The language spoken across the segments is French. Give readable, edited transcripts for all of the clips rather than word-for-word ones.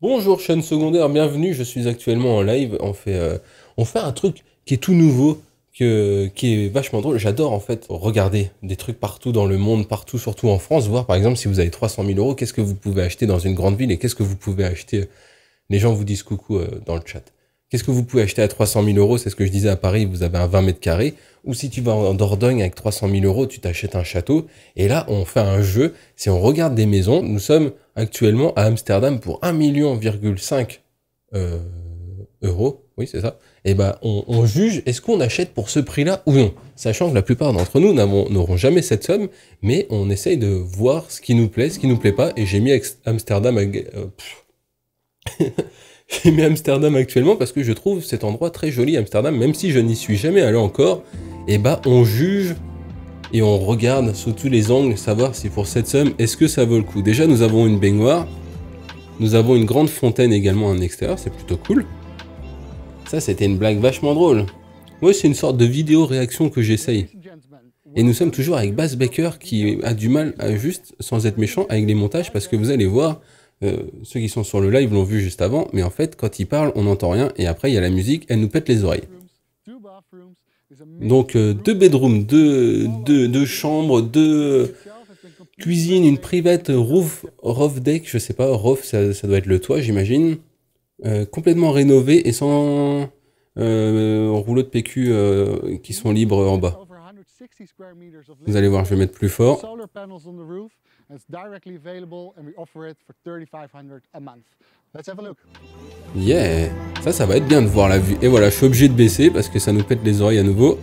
Bonjour chaîne secondaire, bienvenue, je suis actuellement en live, on fait un truc qui est tout nouveau, qui est vachement drôle. J'adore en fait regarder des trucs partout dans le monde, partout, surtout en France, voir par exemple si vous avez 300 000 euros, qu'est-ce que vous pouvez acheter dans une grande ville et qu'est-ce que vous pouvez acheter. Les gens vous disent coucou dans le chat. Qu'est-ce que vous pouvez acheter à 300 000 euros? C'est ce que je disais à Paris, vous avez un 20 mètres carrés. Ou si tu vas en Dordogne avec 300 000 euros, tu t'achètes un château. Et là, on fait un jeu. Si on regarde des maisons, nous sommes actuellement à Amsterdam pour 1,5 million euros. Oui, c'est ça. Et ben, on juge, est-ce qu'on achète pour ce prix-là ou non? Sachant que la plupart d'entre nous n'auront jamais cette somme, mais on essaye de voir ce qui nous plaît, ce qui nous plaît pas. Et j'ai mis Amsterdam J'ai mis Amsterdam actuellement parce que je trouve cet endroit très joli, Amsterdam, même si je n'y suis jamais allé encore. Et bah on juge et on regarde sous tous les angles, savoir si pour cette somme, est-ce que ça vaut le coup. Déjà nous avons une baignoire, nous avons une grande fontaine également en extérieur, c'est plutôt cool. Ça c'était une blague vachement drôle. Moi c'est une sorte de vidéo réaction que j'essaye. Et nous sommes toujours avec Bass Baker qui a du mal à juste, sans être méchant, avec les montages parce que vous allez voir... ceux qui sont sur le live l'ont vu juste avant, mais en fait, quand il parle, on n'entend rien, et après, il y a la musique, elle nous pète les oreilles. Donc, deux bedrooms, deux chambres, deux cuisines, une private roof deck, je sais pas, roof, ça doit être le toit, j'imagine. Complètement rénové et sans rouleaux de PQ qui sont libres en bas. Vous allez voir, je vais mettre plus fort. Yeah, ça va être bien de voir la vue. Et voilà, je suis obligé de baisser parce que ça nous pète les oreilles à nouveau.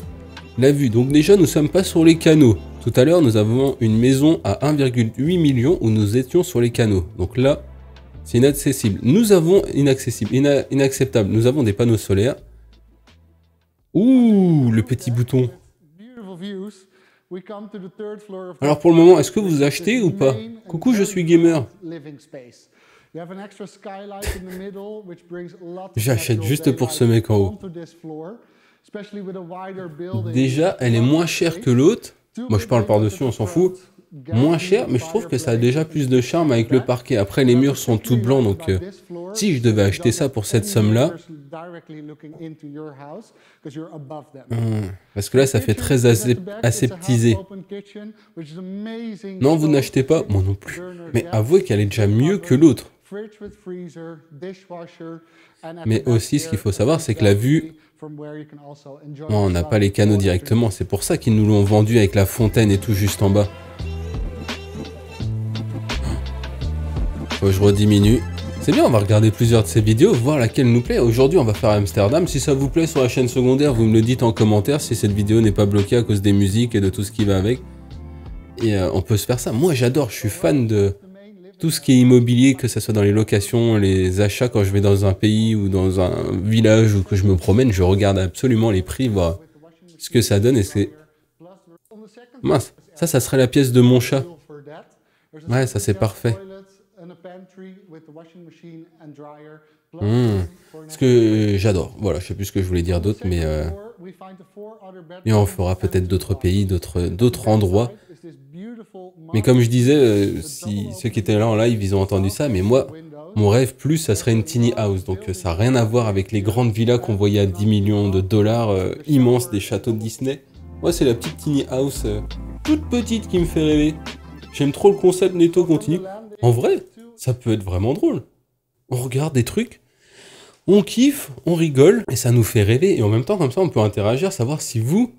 La vue, donc déjà nous sommes pas sur les canaux. Tout à l'heure nous avons une maison à 1,8 million où nous étions sur les canaux. Donc là, c'est inaccessible. Nous avons inacceptable. Nous avons des panneaux solaires. Ouh, le petit bouton. Alors pour le moment, est-ce que vous achetez ou pas? Coucou, je suis gamer. J'achète juste pour ce mec en haut. Déjà, elle est moins chère que l'autre. Moi, je parle par-dessus, on s'en fout. Moins cher, mais je trouve que ça a déjà plus de charme avec le parquet. Après, les murs sont tout blancs, donc si je devais acheter ça pour cette somme-là... parce que là, ça fait très aseptisé. Non, vous n'achetez pas? Moi non plus. Mais avouez qu'elle est déjà mieux que l'autre. Mais aussi, ce qu'il faut savoir, c'est que la vue... on n'a pas les canaux directement. C'est pour ça qu'ils nous l'ont vendu avec la fontaine et tout juste en bas. Faut que je rediminue. C'est bien, on va regarder plusieurs de ces vidéos, voir laquelle nous plaît. Aujourd'hui, on va faire Amsterdam. Si ça vous plaît sur la chaîne secondaire, vous me le dites en commentaire si cette vidéo n'est pas bloquée à cause des musiques et de tout ce qui va avec. Et on peut se faire ça. Moi, j'adore, je suis fan de tout ce qui est immobilier, que ce soit dans les locations, les achats quand je vais dans un pays ou dans un village ou que je me promène, je regarde absolument les prix, voir ce que ça donne et c'est... Mince, ça serait la pièce de mon chat. Ouais, ça c'est parfait. Ce que j'adore. Voilà, je sais plus ce que je voulais dire d'autre, mais et on fera peut-être d'autres pays, d'autres endroits. Mais comme je disais, si ceux qui étaient là en live, ils ont entendu ça, mais moi, mon rêve plus, ça serait une tiny house. Donc ça n'a rien à voir avec les grandes villas qu'on voyait à 10 millions de dollars, immenses, des châteaux de Disney. Moi, c'est la petite tiny house, toute petite, qui me fait rêver. J'aime trop le concept, Netto continue. En vrai, ça peut être vraiment drôle. On regarde des trucs, on kiffe, on rigole, et ça nous fait rêver. Et en même temps, comme ça, on peut interagir, savoir si vous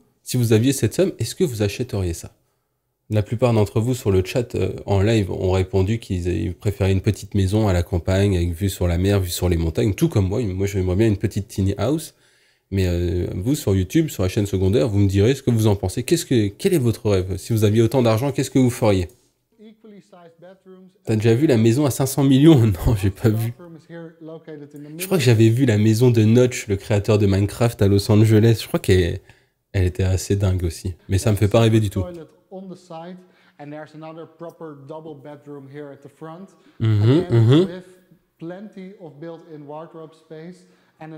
aviez cette somme, est-ce que vous achèteriez ça? La plupart d'entre vous sur le chat en live ont répondu qu'ils préféraient une petite maison à la campagne, avec vue sur la mer, vue sur les montagnes, tout comme moi. Moi, j'aimerais bien une petite tiny house. Mais vous, sur YouTube, sur la chaîne secondaire, vous me direz ce que vous en pensez. Quel est votre rêve? Si vous aviez autant d'argent, qu'est-ce que vous feriez? T'as déjà vu la maison à 500 millions? Non, j'ai pas vu. Je crois que j'avais vu la maison de Notch, le créateur de Minecraft à Los Angeles. Je crois qu'elle était assez dingue aussi. Mais ça me fait pas rêver du tout.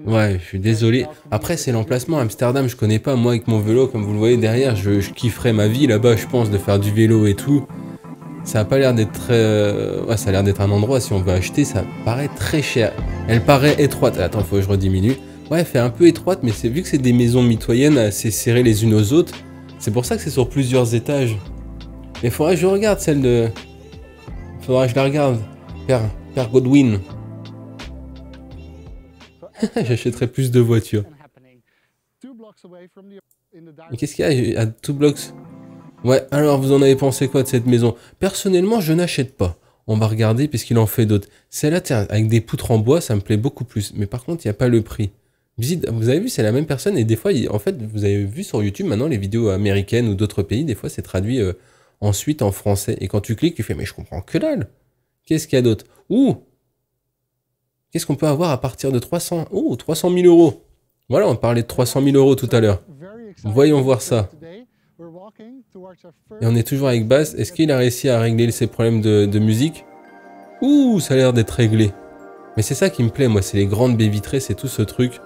Ouais, je suis désolé. Après, c'est l'emplacement. Amsterdam, je connais pas. Moi, avec mon vélo, comme vous le voyez derrière, je kifferais ma vie là-bas, je pense, de faire du vélo et tout. Ça a pas l'air d'être très... Ouais, ça a l'air d'être un endroit, si on veut acheter, ça paraît très cher. Elle paraît étroite. Attends, faut que je rediminue. Ouais, elle fait un peu étroite, mais vu que c'est des maisons mitoyennes assez serrées les unes aux autres, c'est pour ça que c'est sur plusieurs étages. Mais faudrait que je regarde celle de... Faudrait que je la regarde. Père Godwin. J'achèterais plus de voitures. Mais qu'est-ce qu'il y a à 2 blocks? Ouais, alors vous en avez pensé quoi de cette maison? Personnellement, je n'achète pas. On va regarder puisqu'il en fait d'autres. Celle-là, tiens, avec des poutres en bois, ça me plaît beaucoup plus. Mais par contre, il n'y a pas le prix. Vous avez vu, c'est la même personne et des fois, en fait, vous avez vu sur YouTube maintenant les vidéos américaines ou d'autres pays, des fois c'est traduit ensuite en français. Et quand tu cliques, tu fais, mais je comprends que dalle. Qu'est-ce qu'il y a d'autre? Ouh! Qu'est-ce qu'on peut avoir à partir de 300? Oh, 300 000 euros. Voilà, on parlait de 300 000 euros tout à l'heure. Voyons voir ça. Et on est toujours avec Baz. Est-ce qu'il a réussi à régler ses problèmes de musique? Ouh, ça a l'air d'être réglé. Mais c'est ça qui me plaît, moi, c'est les grandes baies vitrées, c'est tout ce truc.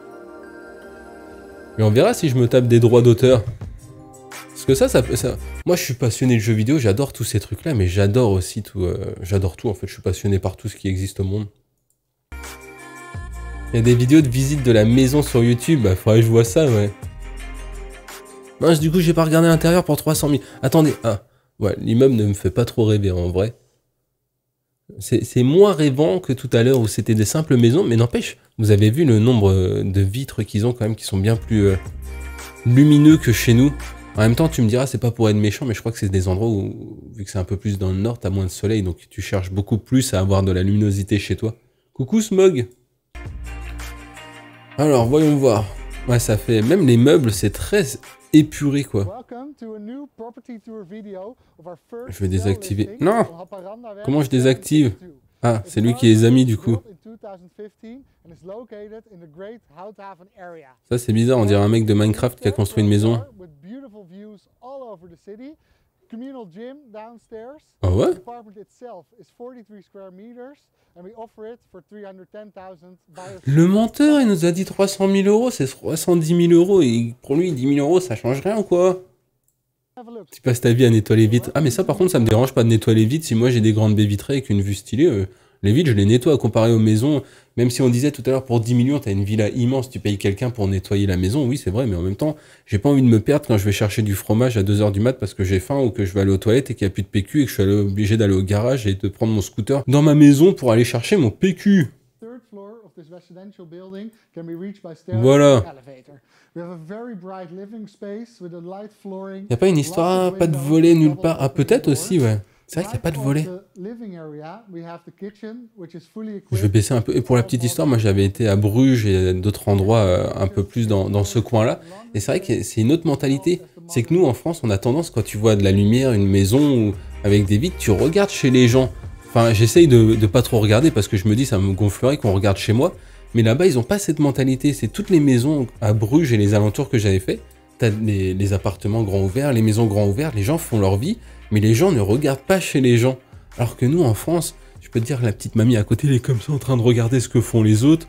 Et on verra si je me tape des droits d'auteur. Parce que ça... Moi, je suis passionné de jeux vidéo, j'adore tous ces trucs-là, mais j'adore aussi tout... J'adore tout, en fait, je suis passionné par tout ce qui existe au monde. Il y a des vidéos de visite de la maison sur YouTube, bah, faudrait que je vois ça, ouais. Mince, du coup, j'ai pas regardé l'intérieur pour 300 000. Attendez, ouais, l'immeuble ne me fait pas trop rêver, en vrai. C'est moins rêvant que tout à l'heure où c'était des simples maisons, mais n'empêche, vous avez vu le nombre de vitres qu'ils ont quand même, qui sont bien plus lumineux que chez nous. En même temps, tu me diras, c'est pas pour être méchant, mais je crois que c'est des endroits où, vu que c'est un peu plus dans le nord, t'as moins de soleil, donc tu cherches beaucoup plus à avoir de la luminosité chez toi. Coucou Smog! Alors, voyons voir. Ouais, ça fait... Même les meubles, c'est très épuré, quoi. Je vais désactiver. Non! Comment je désactive? Ah, c'est lui qui les a mis, du coup. Ça, c'est bizarre, on dirait un mec de Minecraft qui a construit une maison. Ah ouais? Le menteur, il nous a dit 300 000 euros, c'est 70 000 euros, et pour lui, 10 000 euros, ça change rien ou quoi? Tu passes ta vie à nettoyer les vitres. Ah, mais ça, par contre, ça me dérange pas de nettoyer les vitres. Si moi j'ai des grandes baies vitrées avec une vue stylée, les vitres, je les nettoie comparé aux maisons. Même si on disait tout à l'heure, pour 10 millions, t'as une villa immense, tu payes quelqu'un pour nettoyer la maison. Oui, c'est vrai, mais en même temps, j'ai pas envie de me perdre quand je vais chercher du fromage à 2 h du mat parce que j'ai faim ou que je vais aller aux toilettes et qu'il n'y a plus de PQ et que je suis obligé d'aller au garage et de prendre mon scooter dans ma maison pour aller chercher mon PQ. Voilà. Il n'y a pas une histoire, pas de volet nulle part. Ah, peut-être aussi, ouais. C'est vrai qu'il n'y a pas de volet. Je vais baisser un peu. Et pour la petite histoire, moi j'avais été à Bruges et d'autres endroits un peu plus dans ce coin-là. Et c'est vrai que c'est une autre mentalité. C'est que nous, en France, on a tendance, quand tu vois de la lumière, une maison ou avec des vitres, tu regardes chez les gens. Enfin, j'essaye de pas trop regarder parce que je me dis ça me gonflerait qu'on regarde chez moi. Mais là-bas, ils n'ont pas cette mentalité. C'est toutes les maisons à Bruges et les alentours que j'avais fait. T'as les appartements grands ouverts, les maisons grands ouverts, les gens font leur vie, mais les gens ne regardent pas chez les gens. Alors que nous, en France, je peux te dire, la petite mamie à côté, elle est comme ça en train de regarder ce que font les autres.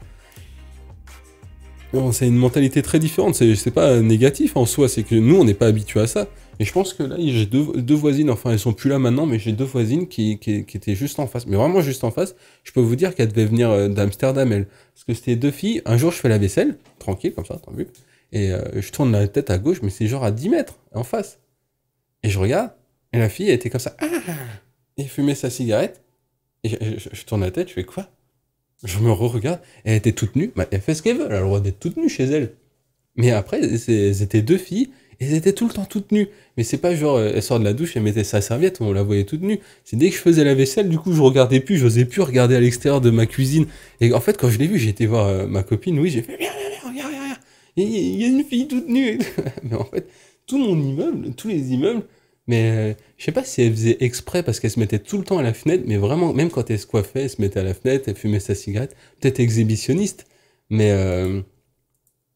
Bon, c'est une mentalité très différente, c'est pas négatif en soi, c'est que nous, on n'est pas habitués à ça. Et je pense que là, j'ai deux voisines, enfin elles sont plus là maintenant, mais j'ai 2 voisines qui étaient juste en face. Mais vraiment juste en face, je peux vous dire qu'elles devaient venir d'Amsterdam, elles. Parce que c'était 2 filles, un jour je fais la vaisselle, tranquille, comme ça, t'as vu. Et je tourne la tête à gauche, mais c'est genre à 10 mètres, en face. Et je regarde, et la fille, elle était comme ça, et fumait sa cigarette. Et je tourne la tête, je fais quoi? Je me re-regarde, elle était toute nue, bah, elle fait ce qu'elle veut, elle a le droit d'être toute nue chez elle. Mais après, elles étaient 2 filles, et elles étaient tout le temps toutes nues. Mais c'est pas genre, elle sort de la douche, elle mettait sa serviette, on la voyait toute nue. C'est dès que je faisais la vaisselle, du coup, je regardais plus, j'osais plus regarder à l'extérieur de ma cuisine. Et en fait, quand je l'ai vu, j'ai été voir ma copine, oui, j'ai fait, viens, regarde. Il y a une fille toute nue. Mais en fait, tout mon immeuble, tous les immeubles, mais je sais pas si elle faisait exprès parce qu'elle se mettait tout le temps à la fenêtre, mais vraiment, même quand elle se coiffait, elle se mettait à la fenêtre, elle fumait sa cigarette, peut-être exhibitionniste, mais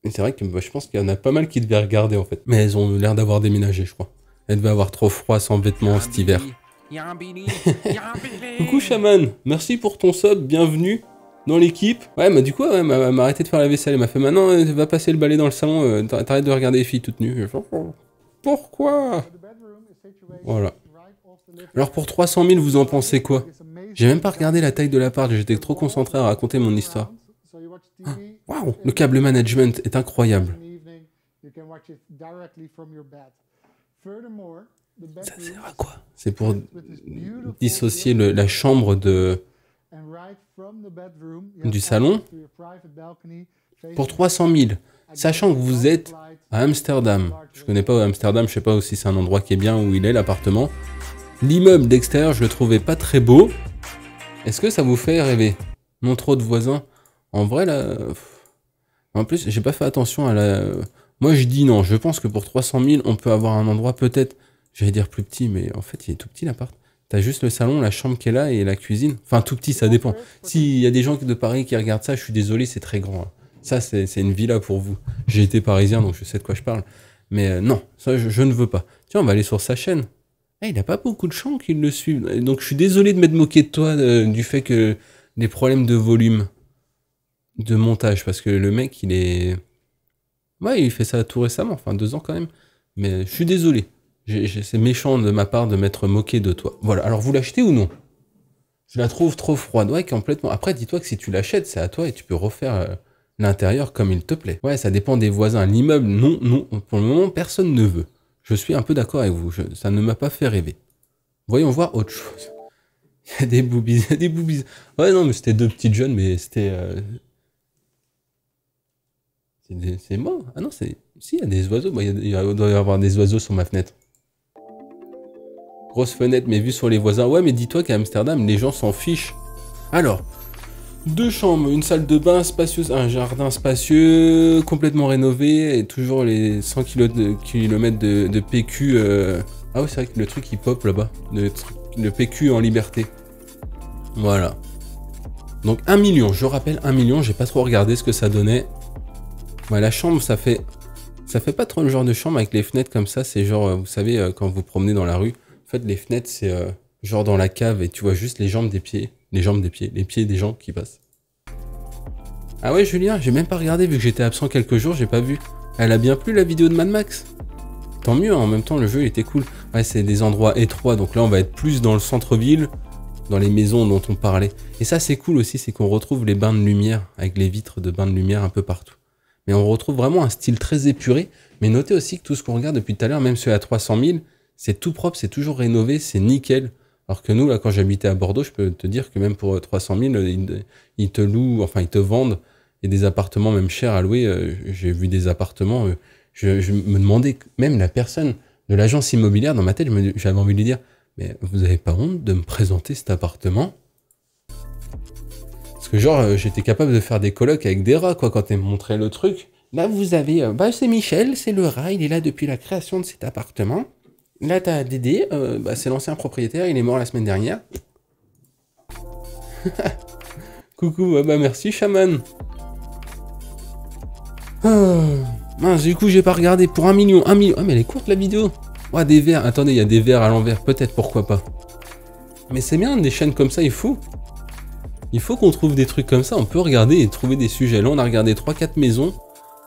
c'est vrai que bah, je pense qu'il y en a pas mal qui devaient regarder en fait. Mais elles ont l'air d'avoir déménagé, je crois. Elles devaient avoir trop froid sans vêtements cet hiver. Coucou Shaman, merci pour ton sub, bienvenue dans l'équipe. Ouais, bah du coup, elle m'a arrêté de faire la vaisselle. Elle m'a fait, maintenant, va passer le balai dans le salon, t'arrêtes de regarder les filles toutes nues. Pourquoi? Voilà. Alors pour 300 000, vous en pensez quoi? J'ai même pas regardé la taille de l'appart, j'étais trop concentré à raconter mon histoire. Ah, waouh, le câble management est incroyable. Ça sert à quoi? C'est pour dissocier la chambre du salon pour 300 000. Sachant que vous êtes à Amsterdam. Je connais pas Amsterdam, je sais pas si c'est un endroit qui est bien où il est l'appartement. L'immeuble d'extérieur, je le trouvais pas très beau. Est-ce que ça vous fait rêver? Non trop de voisins. En vrai, là... En plus, j'ai pas fait attention à la... Moi, je dis non. Je pense que pour 300 000, on peut avoir un endroit peut-être... J'allais dire plus petit, mais en fait, il est tout petit l'appart. T'as juste le salon, la chambre qui est là et la cuisine. Enfin, tout petit, ça dépend. S'il y a des gens de Paris qui regardent ça, je suis désolé, c'est très grand. Hein. Ça, c'est une villa pour vous. J'ai été parisien, donc je sais de quoi je parle. Mais non, ça, je ne veux pas. Tiens, on va aller sur sa chaîne. Il n'a pas beaucoup de gens qui le suivent. Donc, je suis désolé de m'être moqué de toi du fait que des problèmes de volume, de montage, parce que le mec, il est... Ouais, il fait ça tout récemment, enfin 2 ans quand même. Mais je suis désolé. C'est méchant de ma part de m'être moqué de toi. Voilà, alors vous l'achetez ou non? Je la trouve trop froide, ouais, complètement. Après, dis-toi que si tu l'achètes, c'est à toi et tu peux refaire l'intérieur comme il te plaît. Ouais, ça dépend des voisins. L'immeuble, non, pour le moment, personne ne veut. Je suis un peu d'accord avec vous, ça ne m'a pas fait rêver. Voyons voir autre chose. Il y a des boobies, il y a des boobies. Ouais, non, mais c'était 2 petites jeunes, mais c'était... C'est mort. Ah non, c'est... Si, il y a des oiseaux. Bah, il doit y avoir des oiseaux sur ma fenêtre. Grosse fenêtre, mais vue sur les voisins. Ouais, mais dis-toi qu'à Amsterdam, les gens s'en fichent. Alors, 2 chambres, une salle de bain spacieuse, un jardin spacieux, complètement rénové, et toujours les 100 km de PQ. Ah ouais, c'est vrai que le truc il pop là-bas. Le PQ en liberté. Voilà. Donc 1 million, je rappelle 1 million, j'ai pas trop regardé ce que ça donnait. Ouais, la chambre, ça fait pas trop le genre de chambre avec les fenêtres comme ça. C'est genre, vous savez, quand vous promenez dans la rue, en fait, les fenêtres, c'est genre dans la cave et tu vois juste les jambes des pieds. Les pieds des gens qui passent. Ah ouais, Julien, j'ai même pas regardé vu que j'étais absent quelques jours, j'ai pas vu. Elle a bien plu la vidéo de Mad Max? Tant mieux, hein, en même temps, le jeu il était cool. Ouais, c'est des endroits étroits, donc là, on va être plus dans le centre-ville, dans les maisons dont on parlait. Et ça, c'est cool aussi, c'est qu'on retrouve les bains de lumière, avec les vitres de bains de lumière un peu partout. Mais on retrouve vraiment un style très épuré. Mais notez aussi que tout ce qu'on regarde depuis tout à l'heure, même ceux à 300 000, c'est tout propre, c'est toujours rénové, c'est nickel. Alors que nous, là, quand j'habitais à Bordeaux, je peux te dire que même pour 300 000, ils te louent, enfin, ils te vendent. Il y a des appartements même chers à louer. J'ai vu des appartements. Je me demandais, même la personne de l'agence immobilière, dans ma tête, j'avais envie de lui dire, mais vous avez pas honte de me présenter cet appartement? Parce que genre, j'étais capable de faire des colocs avec des rats, quoi, quand elle me montrait le truc. Là, vous avez... bah, c'est Michel, c'est le rat, il est là depuis la création de cet appartement. Là, t'as Dédé, bah, c'est l'ancien propriétaire, il est mort la semaine dernière. Coucou, bah merci, chaman. Mince, du coup, j'ai pas regardé. Pour 1 million, 1 million. Ah, mais elle est courte, la vidéo. Ouais, des verres. Attendez, il y a des verres à l'envers. Peut-être, pourquoi pas. Mais c'est bien, des chaînes comme ça, il faut. Il faut qu'on trouve des trucs comme ça. On peut regarder et trouver des sujets. Là, on a regardé 3-4 maisons.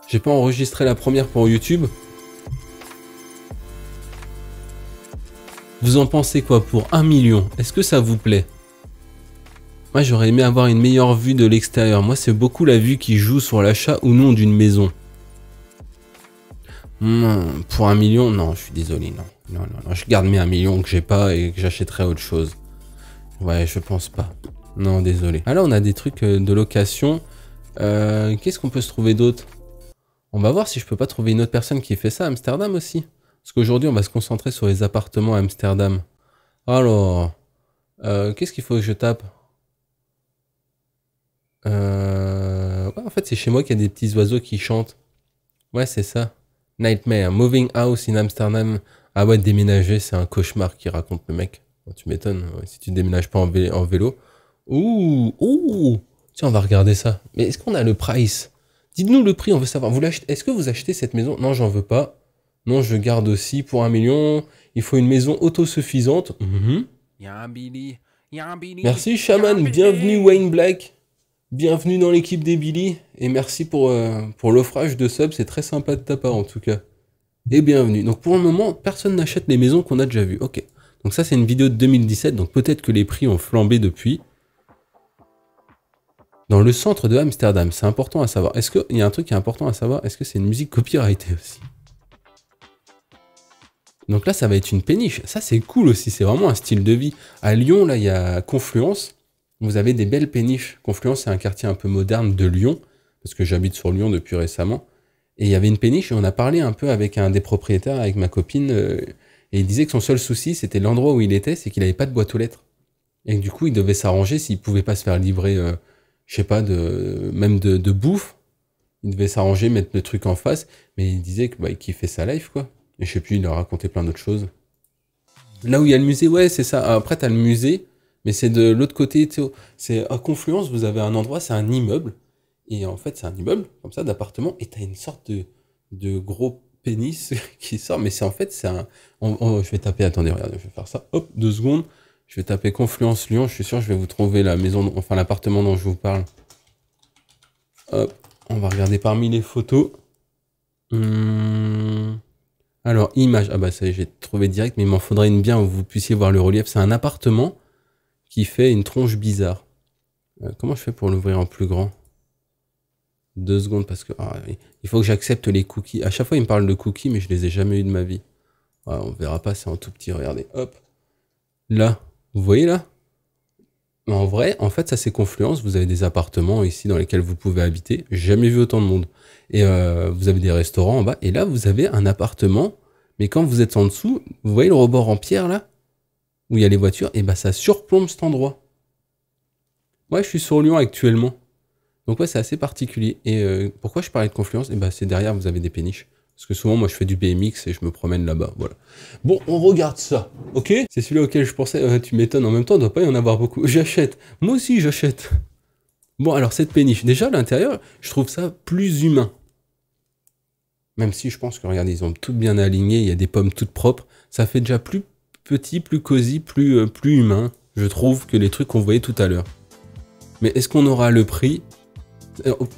J'ai pas enregistré la première pour YouTube. Vous en pensez quoi pour 1 million? Est-ce que ça vous plaît? Moi, j'aurais aimé avoir une meilleure vue de l'extérieur. Moi, c'est beaucoup la vue qui joue sur l'achat ou non d'une maison. Pour 1 million, non, je suis désolé, non. Non, je garde mes 1 million que j'ai pas et que j'achèterai autre chose. Ouais, je pense pas. Non, désolé. Ah là, on a des trucs de location. Qu'est-ce qu'on peut se trouver d'autre? On va voir si je peux pas trouver une autre personne qui fait ça à Amsterdam aussi. Parce qu'aujourd'hui, on va se concentrer sur les appartements à Amsterdam. Alors, qu'est-ce qu'il faut que je tape? Ouais, en fait, c'est chez moi qu'il y a des petits oiseaux qui chantent. Ouais, c'est ça. Nightmare. Moving house in Amsterdam. Ah ouais, déménager, c'est un cauchemar qui raconte le mec. Bon, tu m'étonnes, ouais, si tu déménages pas en vélo. Ouh. Tiens, on va regarder ça. Mais est-ce qu'on a le price? Dites-nous le prix, on veut savoir. Est-ce que vous achetez cette maison? Non, j'en veux pas. Non, je garde aussi pour 1 million. Il faut une maison autosuffisante. Merci, chaman. Bienvenue, Wayne Black. Bienvenue dans l'équipe des Billy. Et merci pour l'offrage de sub. C'est très sympa de ta part, en tout cas. Et bienvenue. Donc, pour le moment, personne n'achète les maisons qu'on a déjà vues. Ok. Donc ça, c'est une vidéo de 2017, donc peut-être que les prix ont flambé depuis. Dans le centre de Amsterdam, c'est important à savoir. Est-ce qu'il y a un truc qui est important à savoir? Est-ce que c'est une musique copyrightée aussi? Donc là, ça va être une péniche. Ça, c'est cool aussi. C'est vraiment un style de vie. À Lyon, là, il y a Confluence. Vous avez des belles péniches. Confluence, c'est un quartier un peu moderne de Lyon, parce que j'habite sur Lyon depuis récemment. Et il y avait une péniche et on a parlé un peu avec un des propriétaires, avec ma copine, et il disait que son seul souci, c'était l'endroit où il était, c'est qu'il n'avait pas de boîte aux lettres. Et que, du coup, il devait s'arranger s'il pouvait pas se faire livrer, je sais pas, même de bouffe. Il devait s'arranger, mettre le truc en face, mais il disait que, bah, il kiffait sa life, quoi. Et je sais plus, il a raconté plein d'autres choses. Là où il y a le musée, ouais, c'est ça. Après, t'as le musée, mais c'est de l'autre côté, tu sais, c'est à Confluence, vous avez un endroit, c'est un immeuble. Et en fait, c'est un immeuble, comme ça, d'appartement, et t'as une sorte de gros pénis qui sort, mais c'est en fait, c'est un... je vais taper, attendez, regardez, je vais faire ça, hop, 2 secondes, je vais taper Confluence Lyon, je suis sûr que je vais vous trouver la maison, enfin l'appartement dont je vous parle. Hop, on va regarder parmi les photos. Alors, image, ah bah ça y est, j'ai trouvé direct, mais il m'en faudrait une bien où vous puissiez voir le relief. C'est un appartement qui fait une tronche bizarre. Comment je fais pour l'ouvrir en plus grand? 2 secondes, parce que il faut que j'accepte les cookies. À chaque fois, il me parle de cookies, mais je les ai jamais eu de ma vie. On verra pas, c'est en tout petit, regardez. Hop. Là, vous voyez là? En vrai, en fait, ça c'est Confluence. Vous avez des appartements ici dans lesquels vous pouvez habiter. J'ai jamais vu autant de monde. Et vous avez des restaurants en bas. Et là, vous avez un appartement. Mais quand vous êtes en dessous, vous voyez le rebord en pierre là? Où il y a les voitures. Et bah ça surplombe cet endroit. Ouais, je suis sur Lyon actuellement. Donc ouais, c'est assez particulier. Et pourquoi je parlais de Confluence? Et bah c'est derrière, vous avez des péniches. Parce que souvent, moi, je fais du BMX et je me promène là-bas, voilà. Bon, on regarde ça, ok? C'est celui auquel je pensais, tu m'étonnes, en même temps, il ne doit pas y en avoir beaucoup. J'achète, moi aussi, j'achète. Bon, alors, cette péniche, déjà, à l'intérieur, je trouve ça plus humain. Même si je pense que, regardez, ils ont tout bien aligné, il y a des pommes toutes propres. Ça fait déjà plus petit, plus cosy, plus humain, je trouve, que les trucs qu'on voyait tout à l'heure. Mais est-ce qu'on aura le prix?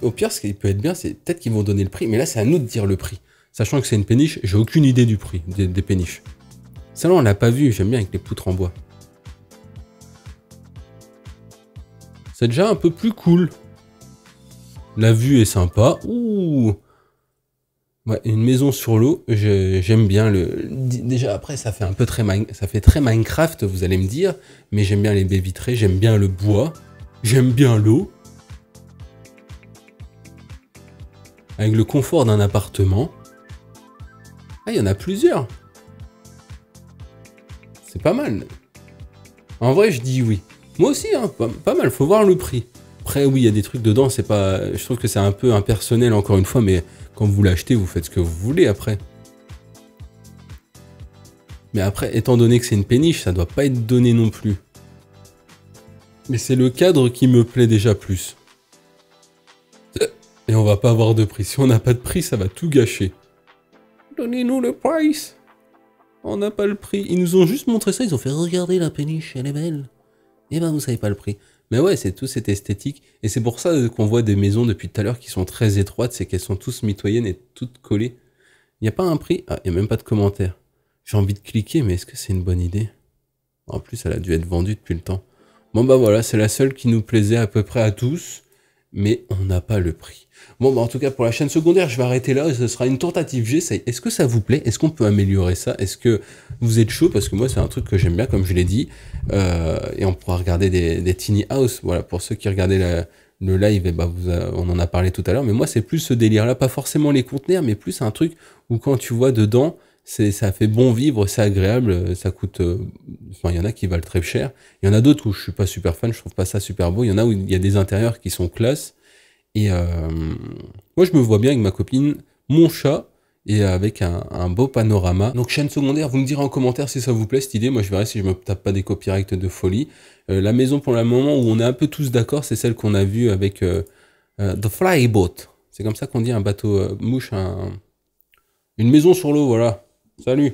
Au pire, ce qui peut être bien, c'est peut-être qu'ils vont donner le prix, mais là, c'est à nous de dire le prix. Sachant que c'est une péniche, j'ai aucune idée du prix des péniches. Celle-là, on l'a pas vu, j'aime bien avec les poutres en bois. C'est déjà un peu plus cool. La vue est sympa. Ouh. Ouais, une maison sur l'eau, j'aime bien le... Déjà, après, ça fait un peu très Minecraft, vous allez me dire. Mais j'aime bien les baies vitrées, j'aime bien le bois. J'aime bien l'eau. Avec le confort d'un appartement. Ah, il y en a plusieurs. C'est pas mal. En vrai, je dis oui. Moi aussi, hein, pas mal. Faut voir le prix. Après, oui, il y a des trucs dedans. C'est pas. Je trouve que c'est un peu impersonnel, encore une fois, mais quand vous l'achetez, vous faites ce que vous voulez après. Mais après, étant donné que c'est une péniche, ça doit pas être donné non plus. Mais c'est le cadre qui me plaît déjà plus. Et on va pas avoir de prix. Si on n'a pas de prix, ça va tout gâcher. Donnez-nous le price. On n'a pas le prix. Ils nous ont juste montré ça. Ils ont fait regarder la péniche, elle est belle. Et ben vous savez pas le prix. Mais ouais, c'est tout cette esthétique. Et c'est pour ça qu'on voit des maisons depuis tout à l'heure qui sont très étroites. C'est qu'elles sont tous mitoyennes et toutes collées. Il n'y a pas un prix. Ah, il n'y a même pas de commentaire. J'ai envie de cliquer, mais est-ce que c'est une bonne idée? En plus, elle a dû être vendue depuis le temps. Bon bah voilà, c'est la seule qui nous plaisait à peu près à tous. Mais on n'a pas le prix. Bon, bah en tout cas, pour la chaîne secondaire, je vais arrêter là. Ce sera une tentative. J'essaye. Est-ce que ça vous plaît? Est-ce qu'on peut améliorer ça? Est-ce que vous êtes chaud? Parce que moi, c'est un truc que j'aime bien, comme je l'ai dit. Et on pourra regarder des tiny house. Voilà, pour ceux qui regardaient le live, et bah, on en a parlé tout à l'heure. Mais moi, c'est plus ce délire-là. Pas forcément les conteneurs, mais plus un truc où quand tu vois dedans, ça fait bon vivre, c'est agréable. Ça coûte... Enfin, il y en a qui valent très cher. Il y en a d'autres où je suis pas super fan. Je trouve pas ça super beau. Il y en a où il y a des intérieurs qui sont classe. Et moi, je me vois bien avec ma copine, mon chat, et avec un beau panorama. Donc, chaîne secondaire, vous me direz en commentaire si ça vous plaît, cette idée. Moi, je verrai si je me tape pas des copyrights de folie. La maison, pour le moment, où on est un peu tous d'accord, c'est celle qu'on a vue avec The Flyboat. C'est comme ça qu'on dit un bateau mouche, une maison sur l'eau, voilà. Salut!